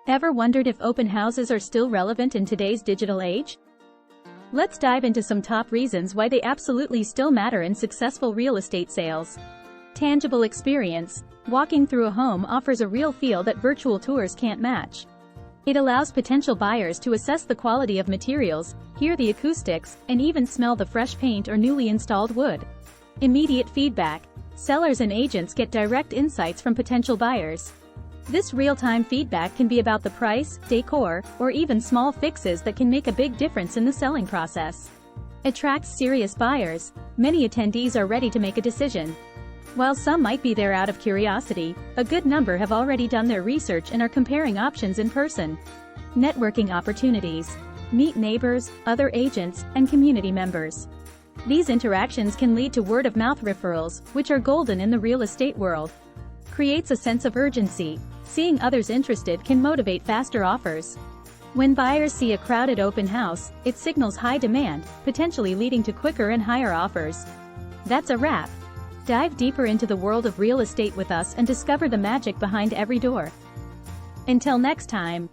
Ever wondered if open houses are still relevant in today's digital age? Let's dive into some top reasons why they absolutely still matter in successful real estate sales. Tangible experience. Walking through a home offers a real feel that virtual tours can't match. It allows potential buyers to assess the quality of materials, hear the acoustics, and even smell the fresh paint or newly installed wood. Immediate feedback. Sellers and agents get direct insights from potential buyers. This real-time feedback can be about the price, decor, or even small fixes that can make a big difference in the selling process. Attracts serious buyers. Many attendees are ready to make a decision. While some might be there out of curiosity, a good number have already done their research and are comparing options in person. Networking opportunities. Meet neighbors, other agents, and community members. These interactions can lead to word-of-mouth referrals, which are golden in the real estate world. Creates a sense of urgency. Seeing others interested can motivate faster offers. When buyers see a crowded open house, it signals high demand, potentially leading to quicker and higher offers. That's a wrap. Dive deeper into the world of real estate with us and discover the magic behind every door. Until next time.